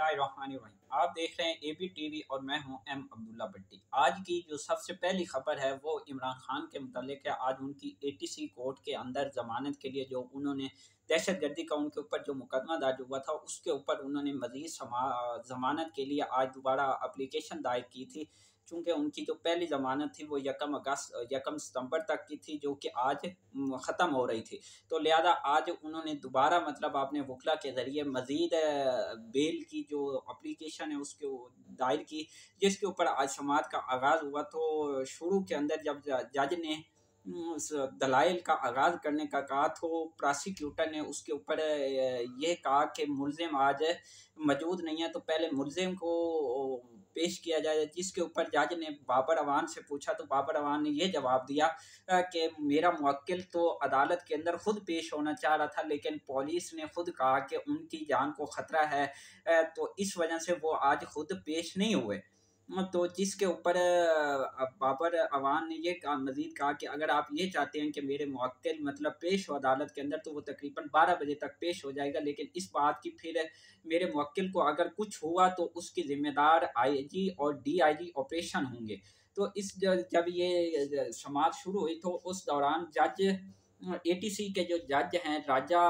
बिस्मिल्लाहिर्रहमानिर्रहीम। आप देख रहे हैं एबी टीवी और मैं हूं एम अब्दुल्ला भट्टी। आज की जो सबसे पहली खबर है वो इमरान खान के मुतालिक है। आज उनकी एटीसी कोर्ट के अंदर जमानत के लिए जो उन्होंने दहशतगर्दी का उनके ऊपर जो मुकदमा दर्ज हुआ था उसके ऊपर उन्होंने मजीद जमानत के लिए आज दोबारा अप्लीकेशन दायर की थी। चूँकि उनकी जो पहली ज़मानत थी वो यकम सितंबर तक की थी, जो कि आज ख़त्म हो रही थी। तो लिहाजा आज उन्होंने दोबारा मतलब अपने वकला के ज़रिए मज़ीद बेल की जो अप्लीकेशन है उसके दायर की, जिसके ऊपर आज समाअत का आगाज़ हुआ। तो शुरू के अंदर जब जज ने दलाइल का आगाज़ करने का कहा तो प्रोसिक्यूटर ने उसके ऊपर ये कहा कि मुलजिम आज मौजूद नहीं है, तो पहले मुलजिम को पेश किया जाए। जिसके ऊपर जज ने बाबर अवान से पूछा तो बाबर अवान ने यह जवाब दिया कि मेरा मुवक्किल तो अदालत के अंदर खुद पेश होना चाह रहा था, लेकिन पुलिस ने खुद कहा कि उनकी जान को ख़तरा है, तो इस वजह से वो आज खुद पेश नहीं हुए। तो जिसके ऊपर बाबर अवान ने ये कहा, मज़ीद कहा कि अगर आप ये चाहते हैं कि मेरे मुवक्किल मतलब पेश हो अदालत के अंदर, तो वो तकरीबन 12 बजे तक पेश हो जाएगा, लेकिन इस बात की फिर मेरे मुवक्किल को अगर कुछ हुआ तो उसकी ज़िम्मेदार आईजी और डीआईजी ऑपरेशन होंगे। तो जब ये समाअत शुरू हुई तो उस दौरान जज एटीसी के जो जज हैं राजा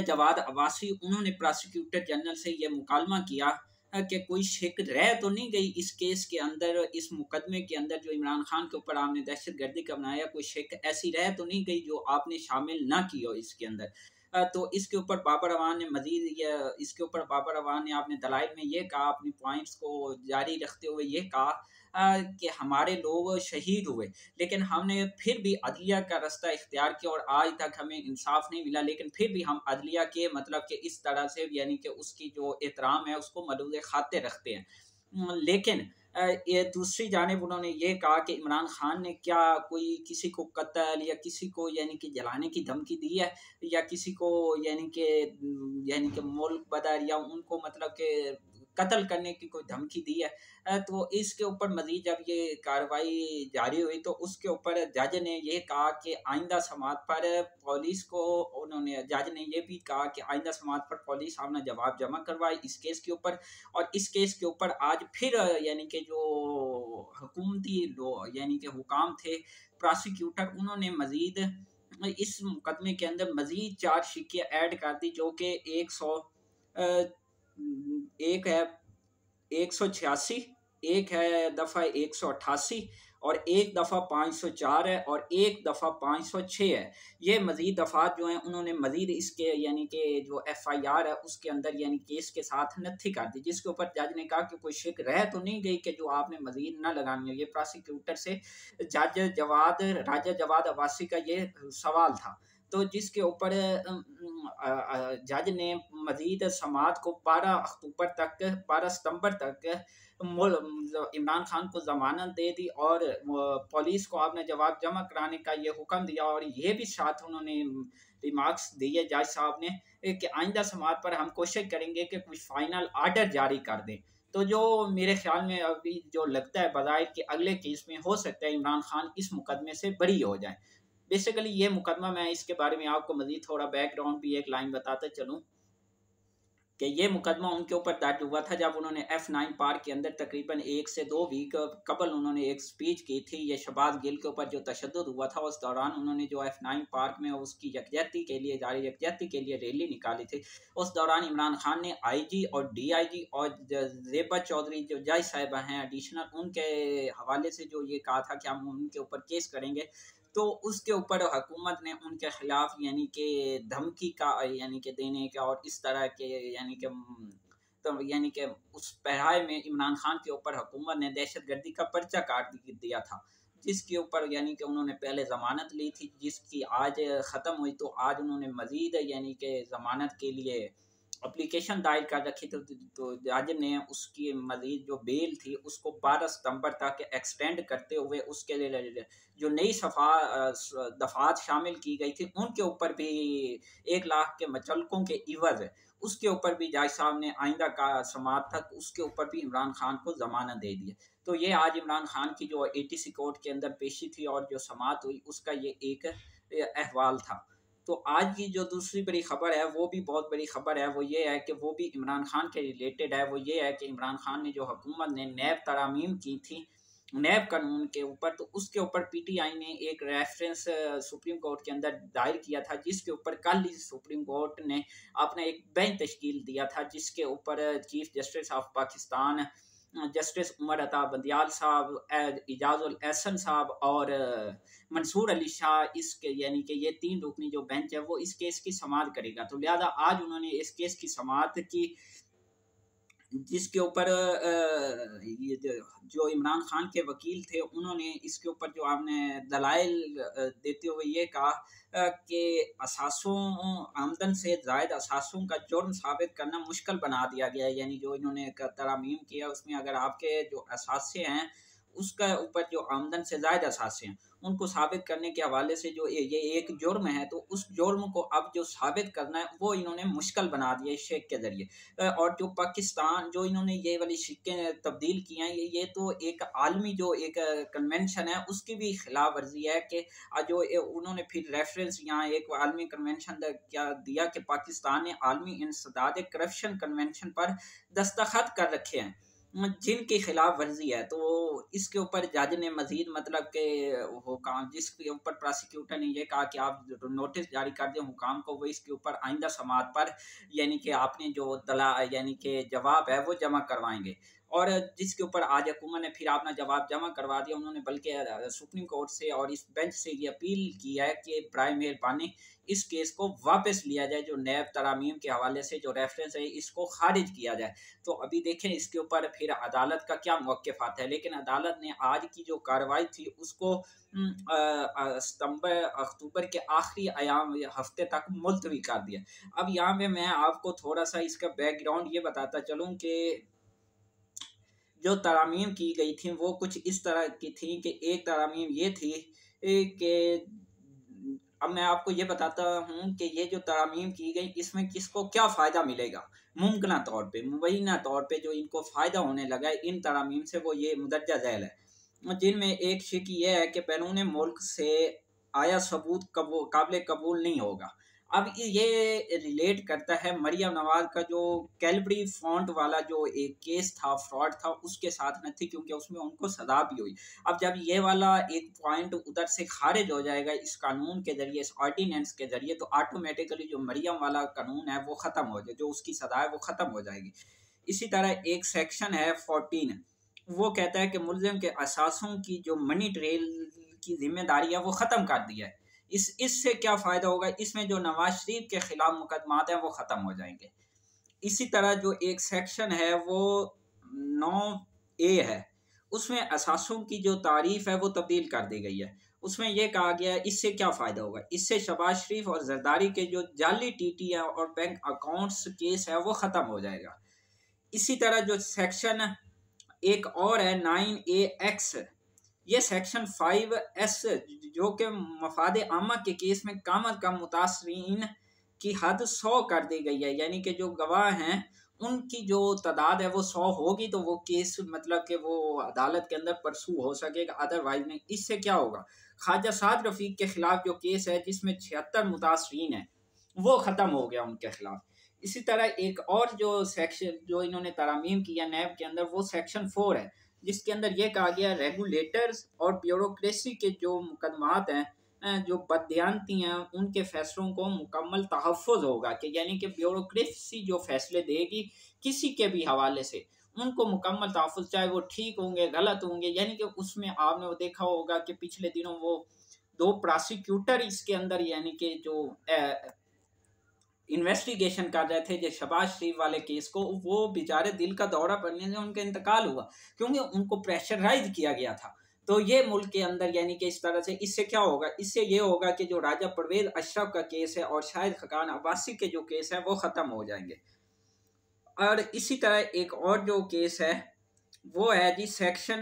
जवाद अब्बासी, उन्होंने प्रोसिक्यूटर जनरल से यह मुकालमा किया कि कोई शिक रह तो नहीं गई इस केस के अंदर, इस मुकदमे के अंदर जो इमरान खान के ऊपर आपने दहशतगर्दी का बनाया, कोई शिक ऐसी रह तो नहीं गई जो आपने शामिल ना की हो इसके अंदर। तो इसके ऊपर बाबर अवान ने इसके ऊपर बाबर अवान ने अपने दलाइल में ये कहा, अपनी पॉइंट्स को जारी रखते हुए ये कहा कि हमारे लोग शहीद हुए, लेकिन हमने फिर भी अदलिया का रास्ता इख्तियार किया और आज तक हमें इंसाफ नहीं मिला, लेकिन फिर भी हम अदलिया के मतलब कि इस तरह से यानी कि उसकी जो एहतराम है उसको मलूज़ खाते रखते हैं। लेकिन ये दूसरी जानिब उन्होंने ये कहा कि इमरान खान ने क्या कोई किसी को कत्ल या किसी को यानी कि जलाने की धमकी दी है, या किसी को यानी कि मुल्क बदर या उनको मतलब के कत्ल करने की कोई धमकी दी है। तो इसके ऊपर मज़ीद जब ये कार्रवाई जारी हुई तो उसके ऊपर जज ने ये कहा कि आइंदा समाअत पर पुलिस को जज ने ये भी कहा कि आइंदा समाअत पर पुलिस अपना जवाब जमा करवाए इस केस के ऊपर। और इस केस के ऊपर आज फिर यानी कि जो हुकूमती यानी कि हुकाम थे, प्रोसिक्यूटर, उन्होंने मज़ीद इस मुकदमे के अंदर मज़ीद 4 शिक्के ऐड कर दी, जो कि 1 है 186, एक है दफ़ा 188 और एक दफ़ा 504 है और एक दफ़ा 506 है। ये मज़ीद दफ़ात जो हैं उन्होंने मज़ीद इसके यानी कि जो एफआईआर है उसके अंदर यानी केस के साथ नत्थी कर दी, जिसके ऊपर जज ने कहा कि कोई शिक रह तो नहीं गई कि जो आपने मज़ीद ना लगानी हो। ये प्रोसिक्यूटर से राजा जवाद अब्बासी का ये सवाल था। तो जिसके ऊपर जज ने मज़ीद समाअत को 12 सितंबर तक इमरान खान को ज़मानत दे दी और पुलिस को आपने जवाब जमा कराने का ये हुक्म दिया। और ये भी साथ उन्होंने रिमार्क्स दिए जज साहब ने कि आइंदा समाअत पर हम कोशिश करेंगे कि कुछ फाइनल आर्डर जारी कर दें। तो जो मेरे ख्याल में अभी जो लगता है बज़ाहिर कि अगले केस में हो सकता है इमरान खान इस मुकदमे से बरी हो जाए। बेसिकली ये मुकदमा, मैं इसके बारे में आपको मज़ीद थोड़ा बैकग्राउंड भी एक लाइन बताते चलूँ कि ये मुकदमा उनके ऊपर दर्ज हुआ था जब उन्होंने F9 पार्क के अंदर तकरीबन 1 से 2 वीक कबल उन्होंने एक स्पीच की थी। ये शहबाज गिल के ऊपर जो तशद्दुद हुआ था, उस दौरान उन्होंने जो F9 पार्क में उसकी यकजहती के लिए रैली निकाली थी। उस दौरान इमरान खान ने आईजी और डीआईजी और ज़ेबा चौधरी जो जज साहिबा हैं एडिशनल, उनके हवाले से जो ये कहा था कि हम उनके ऊपर केस करेंगे। तो उसके ऊपर हुकूमत ने उनके खिलाफ यानी कि धमकी का यानी कि देने का और इस तरह के यानी कि उस पढ़ाई में इमरान खान के ऊपर हुकूमत ने दहशतगर्दी का पर्चा काट दिया था, जिसके ऊपर यानी कि उन्होंने पहले ज़मानत ली थी, जिसकी आज ख़त्म हुई। तो आज उन्होंने मज़ीद यानी कि ज़मानत के लिए एप्लीकेशन दायर कर रखी थी। तो जज ने उसकी मज़ीद जो बेल थी उसको 12 सितंबर तक एक्सटेंड करते हुए उसके लिए जो नई दफ़ात शामिल की गई थी उनके ऊपर भी 1 लाख के मचलकों के इवज़ उसके ऊपर भी जज साहब ने आइंदा का समाअत तक उसके ऊपर भी इमरान खान को ज़मानत दे दी है। तो ये आज इमरान खान की जो एटीसी कोर्ट के अंदर पेशी थी और जो समाअत हुई उसका ये एक अहवाल था। तो आज की जो दूसरी बड़ी खबर है वो भी बहुत बड़ी खबर है, वो ये है कि वो भी इमरान खान के रिलेटेड है। वो ये है कि इमरान खान ने जो हुकूमत ने नैब तरामीम की थी नैब कानून के ऊपर, तो उसके ऊपर पीटीआई ने एक रेफरेंस सुप्रीम कोर्ट के अंदर दायर किया था, जिसके ऊपर कल ही सुप्रीम कोर्ट ने अपना एक बेंच तश्कील दिया था, जिसके ऊपर chief justice of Pakistan justice Umar Ata Bandial साहब, इजाजुल एहसन साहब और मंसूर अली शाह, इसके यानी कि ये 3 रुकनी जो बेंच है वो इस केस की समाअत करेगा। तो लिहाजा आज उन्होंने इस केस की समाअत की, जिसके ऊपर ये जो इमरान खान के वकील थे उन्होंने इसके ऊपर जो आपने दलाइल देते हुए ये कहा कि असासों आमदन से ज़ायद असासों का जुर्म साबित करना मुश्किल बना दिया गया है। यानी जो इन्होंने तरामीम किया उसमें अगर आपके जो असासे हैं उसका ऊपर जो आमदन से ज़ायद असासे हैं उनको साबित करने के हवाले से जो ये एक जुर्म है, तो उस जुर्म को अब जो साबित करना है वो इन्होंने मुश्किल बना दिया इस शेख के ज़रिए। और जो पाकिस्तान जो इन्होंने ये वाली सिक्के तब्दील किए हैं ये तो एक आलमी जो एक कन्वेंशन है उसकी भी खिलाफ वर्जी है कि जो उन्होंने फिर रेफरेंस यहाँ एक आलमी कन्वेंशन क्या दिया कि पाकिस्तान ने आलमी इंसदाद करप्शन कन्वेंशन पर दस्तखत कर रखे हैं जिनकी खिलाफ वर्जी है। तो इसके ऊपर जज ने मजीद मतलब के हुकाम जिसके ऊपर प्रोसिक्यूटर ने ये कहा कि आप नोटिस जारी कर दें हुकाम को, वो इसके ऊपर आइंदा समाअत पर यानी कि आपने जो दला यानी कि जवाब है वो जमा करवाएंगे। और जिसके ऊपर आज हुकूमत ने फिर अपना जवाब जमा करवा दिया। उन्होंने बल्कि सुप्रीम कोर्ट से और इस बेंच से ये अपील की है कि बराए मेहरबानी इस केस को वापस लिया जाए, जो नैब तरामीम के हवाले से जो रेफरेंस है इसको खारिज किया जाए। तो अभी देखें इसके ऊपर फिर अदालत का क्या मौक़िफ़ आता है, लेकिन अदालत ने आज की जो कार्रवाई थी उसको सितंबर अक्टूबर के आखिरी अयाम हफ्ते तक मुलतवी कर दिया। अब यहाँ पे मैं आपको थोड़ा सा इसका बैकग्राउंड ये बताता चलूँ कि जो तरामीम की गई थी वो कुछ इस तरह की थी कि एक तरामीम ये थी कि अब मैं आपको ये बताता हूँ कि ये जो तरामीम की गई इसमें किसको क्या फ़ायदा मिलेगा। मुमकिन तौर पे मुबैना तौर पे जो इनको फ़ायदा होने लगा है इन तरामीम से वो ये मुदर्जा झैल है, जिनमें एक शिक ये है कि बैरून मुल्क से आया सबूत काबिल कबूल नहीं होगा। अब ये रिलेट करता है मरियम नवाज का जो कैलबरी फॉन्ट वाला जो एक केस था फ्रॉड था उसके साथ न थी, क्योंकि उसमें उनको सजा भी हुई। अब जब ये वाला एक पॉइंट उधर से खारिज हो जाएगा इस कानून के जरिए, इस ऑर्डिनेंस के जरिए, तो ऑटोमेटिकली जो मरियम वाला कानून है वो ख़त्म हो जाए, जो उसकी सजा है वो ख़त्म हो जाएगी। इसी तरह एक सेक्शन है 14, वो कहता है कि मुल्ज़िम के असासों की जो मनी ट्रेल की जिम्मेदारी है वो ख़त्म कर दिया है। इससे क्या फ़ायदा होगा, इसमें जो नवाज शरीफ के खिलाफ मुकदमात हैं वो ख़त्म हो जाएंगे। इसी तरह जो एक सेक्शन है वो 9A है, उसमें असासों की जो तारीफ है वो तब्दील कर दी गई है। उसमें यह कहा गया है इससे क्या फ़ायदा होगा, इससे शहबाज शरीफ और जरदारी के जो जाली टीटी है और बैंक अकाउंट्स केस है वो ख़त्म हो जाएगा। इसी तरह जो सेक्शन एक और है 9AX, ये सेक्शन 5S जो कि मफाद आमा के केस में कम अज़ कम मुतासरीन की हद 100 कर दी गई है, यानी कि जो गवाह हैं उनकी जो तादाद है वो 100 होगी तो वो केस मतलब कि वो अदालत के अंदर परसू हो सकेगा, अदरवाइज नहीं। इससे क्या होगा, ख्वाजा साद रफ़ीक के खिलाफ जो केस है जिसमें 76 मुतासरीन है वो ख़त्म हो गया उनके खिलाफ। इसी तरह एक और जो सेक्शन जो इन्होंने तरामीम किया नैब के अंदर वो सेक्शन 4 है, जिसके अंदर ये कहा गया रेगुलेटर्स और ब्यूरोक्रेसी के जो मुकदमात हैं जो बददियानती हैं उनके फैसलों को मुकम्मल तहफ़्फ़ुज़ होगा, कि यानी कि ब्यूरोक्रेसी जो फैसले देगी किसी के भी हवाले से उनको मुकम्मल तहफ़्फ़ुज़, चाहे वो ठीक होंगे गलत होंगे। यानी कि उसमें आपने वो देखा होगा कि पिछले दिनों वो 2 प्रोसिक्यूटर इसके अंदर यानी कि जो इन्वेस्टिगेशन कर रहे थे जो शहबाज शरीफ वाले केस को, वो बेचारे दिल का दौरा पड़ने से उनका इंतकाल हुआ क्योंकि उनको प्रेशराइज किया गया था। तो ये मुल्क के अंदर यानी कि इस तरह से इससे क्या होगा, इससे ये होगा कि जो राजा परवेज अशरफ का केस है और शाहिद खकान अब्बासी के जो केस है वो ख़त्म हो जाएंगे। और इसी तरह एक और जो केस है वो है जी सेक्शन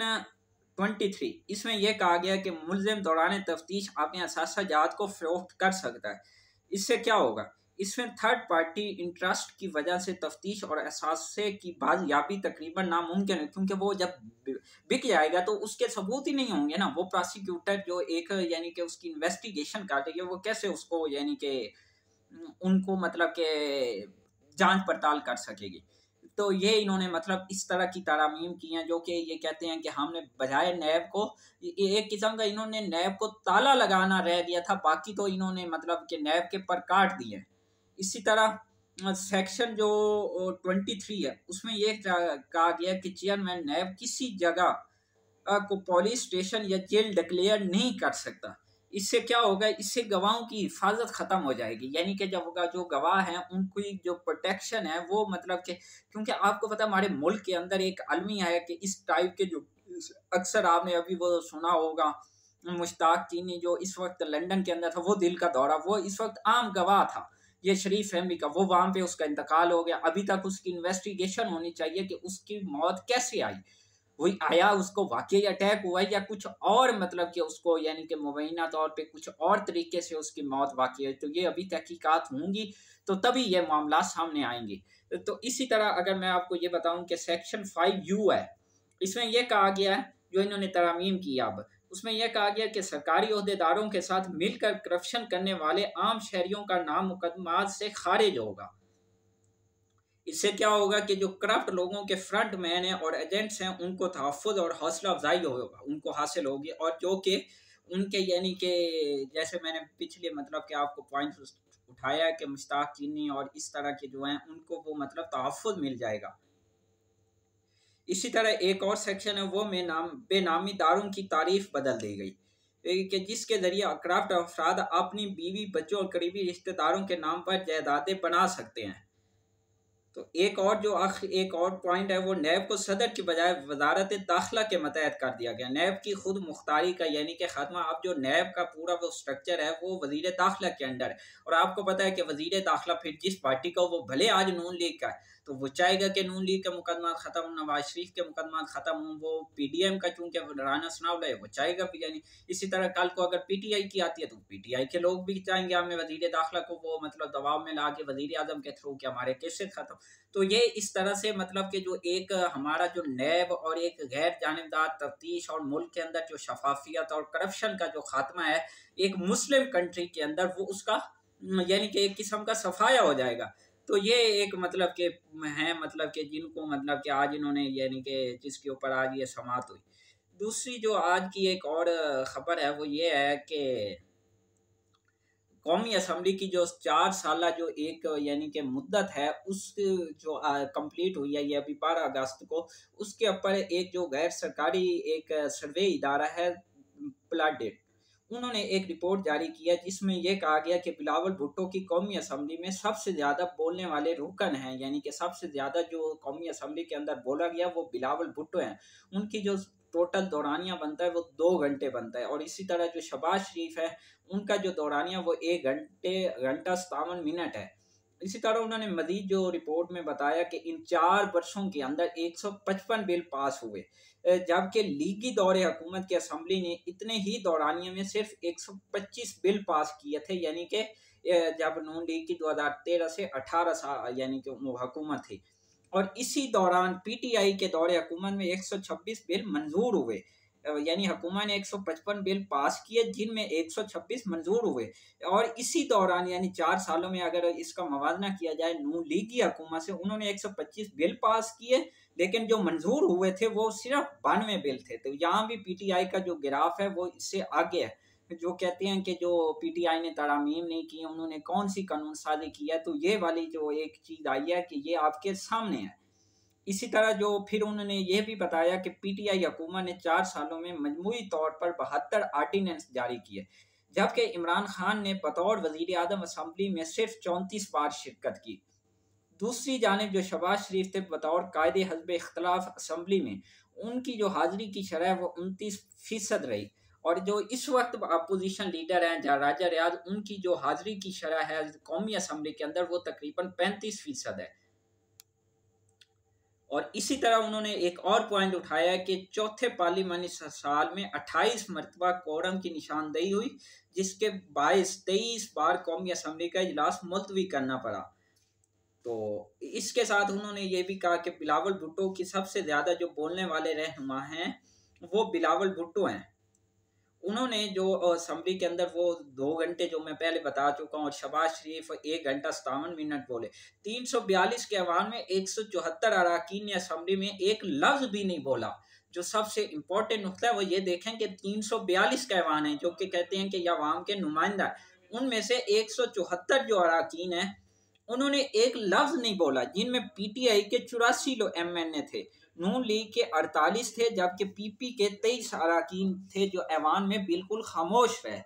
23, इसमें यह कहा गया कि मुल्ज़िम दौरान तफ्तीश अपने असासा जात को फ़रोख्त कर सकता है। इससे क्या होगा, इसमें थर्ड पार्टी इंटरेस्ट की वजह से तफ्तीश और असासे की बाजियाबी तकरीबन नामुमकिन है, क्योंकि वो जब बिक जाएगा तो उसके सबूत ही नहीं होंगे ना। वो प्रोसिक्यूटर जो एक यानी कि उसकी इन्वेस्टिगेशन कर रही है वो कैसे उसको यानी कि उनको मतलब के जांच पड़ताल कर सकेगी। तो ये इन्होंने मतलब इस तरह की तरामीम की हैं जो कि ये कहते हैं कि हमने बजाय नैब को एक किस्म का इन्होंने नैब को ताला लगाना रह गया था, बाकी तो इन्होंने मतलब कि नैब के पर काट दिए। इसी तरह सेक्शन जो 23 है उसमें ये कहा गया कि चेयरमैन नैब किसी जगह को पुलिस स्टेशन या जेल डिक्लेयर नहीं कर सकता। इससे क्या होगा, इससे गवाहों की हिफाजत खत्म हो जाएगी, यानी कि जब जो गवाह हैं उनकी जो प्रोटेक्शन है वो मतलब कि, क्योंकि आपको पता है हमारे मुल्क के अंदर एक अलमी है कि इस टाइप के जो अक्सर आपने अभी वो सुना होगा मुश्ताक चीनी जो इस वक्त लंदन के अंदर था, वो दिल का दौरा, वो इस वक्त आम गवाह था ये शरीफ फहमी का, वो वहां पे उसका इंतकाल हो गया। अभी तक उसकी इन्वेस्टिगेशन होनी चाहिए कि उसकी मौत कैसे आई, वही आया उसको वाकई अटैक हुआ या कुछ और मतलब कि उसको यानी कि मुबैना तौर पे कुछ और तरीके से उसकी मौत वाकई है। तो ये अभी तहकीकात होंगी तो तभी ये मामला सामने आएंगे। तो इसी तरह अगर मैं आपको ये बताऊं कि सेक्शन 5U है, इसमें यह कहा गया है जो इन्होंने तरामीम की अब, उसमें यह कहा गया कि सरकारी ओहदेदारों के साथ मिलकर करप्शन करने वाले आम शहरियों का नाम मुकदमात से खारिज होगा। इससे क्या होगा कि जो करप्ट लोगों के फ्रंट मैन हैं और एजेंट्स हैं उनको तहफ़्फ़ुज़ और हौसला अफजाई होगा, उनको हासिल होगी, और जो कि उनके यानी कि जैसे मैंने पिछले मतलब कि आपको पॉइंट उठाया है कि मुश्ताक चीनी और इस तरह के जो हैं उनको वो मतलब तहफ़्फ़ुज़ मिल जाएगा। इसी तरह एक और सेक्शन है वो में बेनामी दारों की तारीफ बदल दी गई कि जिसके जरिए करप्ट अफराद अपनी बीवी बच्चों और करीबी रिश्तेदारों के नाम पर जायदादें बना सकते हैं। तो एक और पॉइंट है वो नैब को सदर की बजाय वजारत दाखिला के मतहत कर दिया गया। नैब की खुद मुख्तारी का यानी कि खात्मा, अब जो नैब का पूरा वो स्ट्रक्चर है वो वजीर दाखिला के अंडर है। और आपको पता है कि वजीर दाखिला फिर जिस पार्टी का, वो भले आज नून लीग का है तो वो चाहेगा कि नून लीग के मुकदमा खत्म, नवाज शरीफ के मुकदमा खत्म हों, वो PDM का चूंकि राना सनाउल्लाह है वो चाहेगा भी यानी। इसी तरह कल को अगर PTI की आती है तो PTI के लोग भी चाहेंगे हमें वजीर दाखिला को वो मतलब दबाव में ला के वजीर आजम के थ्रू कि हमारे केसेस खत्म। तो ये इस तरह से मतलब कि जो एक हमारा जो नैब और एक गैर जानिबदार तफ्तीश और मुल्क के अंदर जो शफाफियत और करप्शन का जो खात्मा है एक मुस्लिम कंट्री के अंदर, वो उसका यानी कि एक किस्म का सफाया हो जाएगा। तो ये एक मतलब के है मतलब कि जिनको मतलब कि आज इन्होंने यानी कि जिसके ऊपर आज ये समात हुई। दूसरी जो आज की एक और खबर है वो ये है कि कौमी असम्बली की जो 4 साल जो एक यानी कि मुद्दत है उस जो कंप्लीट हुई है ये अभी 12 अगस्त को, उसके ऊपर एक जो गैर सरकारी एक सर्वे इदारा है प्लाडेट, उन्होंने एक रिपोर्ट जारी की है जिसमें यह कहा गया कि बिलावल भुट्टो की कौमी असम्बली में सबसे ज़्यादा बोलने वाले रुकन हैं, यानी कि सबसे ज़्यादा जो कौमी असम्बली के अंदर बोला गया वो बिलावल भुट्टो हैं। उनकी जो टोटल दौरानिया बनता है वो 2 घंटे बनता है। और इसी तरह जो शहबाज शरीफ है उनका जो दौरानिया वो 1 घंटा 57 मिनट है। इसी तरह उन्होंने मजीद जो रिपोर्ट में बताया कि इन 4 वर्षों के अंदर 155 बिल पास हुए, जबकि लीगी दौरे हुकूमत की असम्बली ने इतने ही दौरानिये में सिर्फ 125 बिल पास किए थे, यानी कि जब नून लीग की 2013 से 18 यानी कि हुकूमत थी। और इसी दौरान PTI के दौरे हुकूमत में 126 बिल मंजूर हुए, यानी हुकूमत ने 155 बिल पास किए जिनमें 126 मंजूर हुए। और इसी दौरान यानी 4 सालों में अगर इसका मवाजना किया जाए नून लीगी हुकूमत से, उन्होंने 125 बिल पास किए, लेकिन जो मंजूर हुए थे वो सिर्फ 92 बिल थे। तो यहाँ भी PTI का जो ग्राफ है वो इससे आगे है। जो कहते हैं कि जो PTI ने तरामीम नहीं की, उन्होंने कौन सी कानून साजी की है, तो ये वाली जो एक चीज आई है कि ये आपके सामने है। इसी तरह जो फिर उन्होंने ये भी बताया कि PTI हुकूमत ने 4 सालों में मजमूई तौर पर 72 आर्डिनेंस जारी किए, जबकि इमरान खान ने बतौर वजीर आजम असम्बली में सिर्फ 34 बार शिरकत की। दूसरी जानिब जो शहबाज शरीफ थे बतौर कायदे हज़्ब इख्तलाफ असम्बली में, उनकी जो हाजिरी की शरह वो 29% रही। और जो इस वक्त अपोजिशन लीडर हैं राजा रियाज, उनकी जो हाजिरी की शरह है कौमी असम्बली के अंदर वो तकरीबन 35% है। और इसी तरह उन्होंने एक और पॉइंट उठाया कि चौथे पार्लिमानी साल में 28 मरतबा कोरम की निशानदेही हुई, जिसके बायस 23 बार कौमी असम्बली का इजलास मुलतवी करना पड़ा। तो इसके साथ उन्होंने ये भी कहा कि बिलावल भुट्टो की सबसे ज़्यादा जो बोलने वाले रहनुमा हैं वो बिलावल भुट्टो हैं। उन्होंने जो असम्बली के अंदर वो 2 घंटे जो मैं पहले बता चुका हूँ, और शहबाज शरीफ 1 घंटा 57 मिनट बोले। 342 के अवान में 174 अरकान ने असम्बली में एक लफ्ज भी नहीं बोला। जो सबसे इम्पोर्टेंट नुकता है वो ये देखें कि 342 के अवान है जो कि कहते हैं कि यह अवाम के नुमाइंदा, उनमें से 174 जो अरकान है उन्होंने एक लफ्ज नहीं बोला, जिनमें पीटीआई के 84 लोग एमएनए थे, नून लीग के 48 थे, जबकि पीपी के 23 अरकान थे जो ऐवान में बिल्कुल खामोश रहे।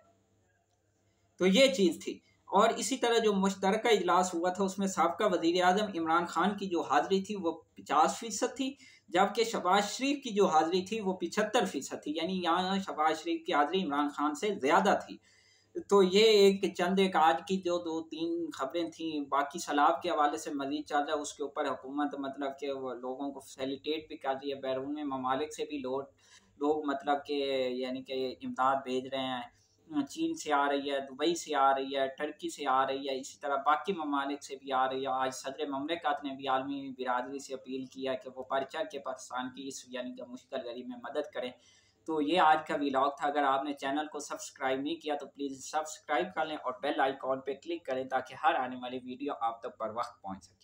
तो ये चीज़ थी। और इसी तरह जो मुश्तरका इजलास हुआ था उसमें साबका वज़ीर आज़म इमरान खान की जो हाज़िरी थी वो 50% थी, जबकि शहबाज शरीफ की जो हाज़िरी थी वो 75% थी। यानी यहाँ शहबाज शरीफ की हाज़िरी इमरान खान से ज़्यादा थी। तो ये एक चंद एक आज की जो 2-3 खबरें थी, बाकी सैलाब के हवाले से मजीद चल रहा है, उसके ऊपर हुकूमत मतलब कि लोगों को फैसिलिटेट भी कर रही है, बैरून ममालिक से भी लोग मतलब कि यानी कि इमदाद भेज रहे हैं। चीन से आ रही है, दुबई से आ रही है, टर्की से आ रही है, इसी तरह बाकी ममालिक से भी आ रही है। आज सदर ममलिकत ने भी आलमी बिरादरी से अपील किया है कि वो बढ़ चढ़ के पाकिस्तान की इस यानी कि मुश्किल घड़ी में मदद करें। तो ये आज का व्लॉग था। अगर आपने चैनल को सब्सक्राइब नहीं किया तो प्लीज़ सब्सक्राइब कर लें और बेल आइकॉन पे क्लिक करें ताकि हर आने वाली वीडियो आप तक पर वक्त पहुंच सके।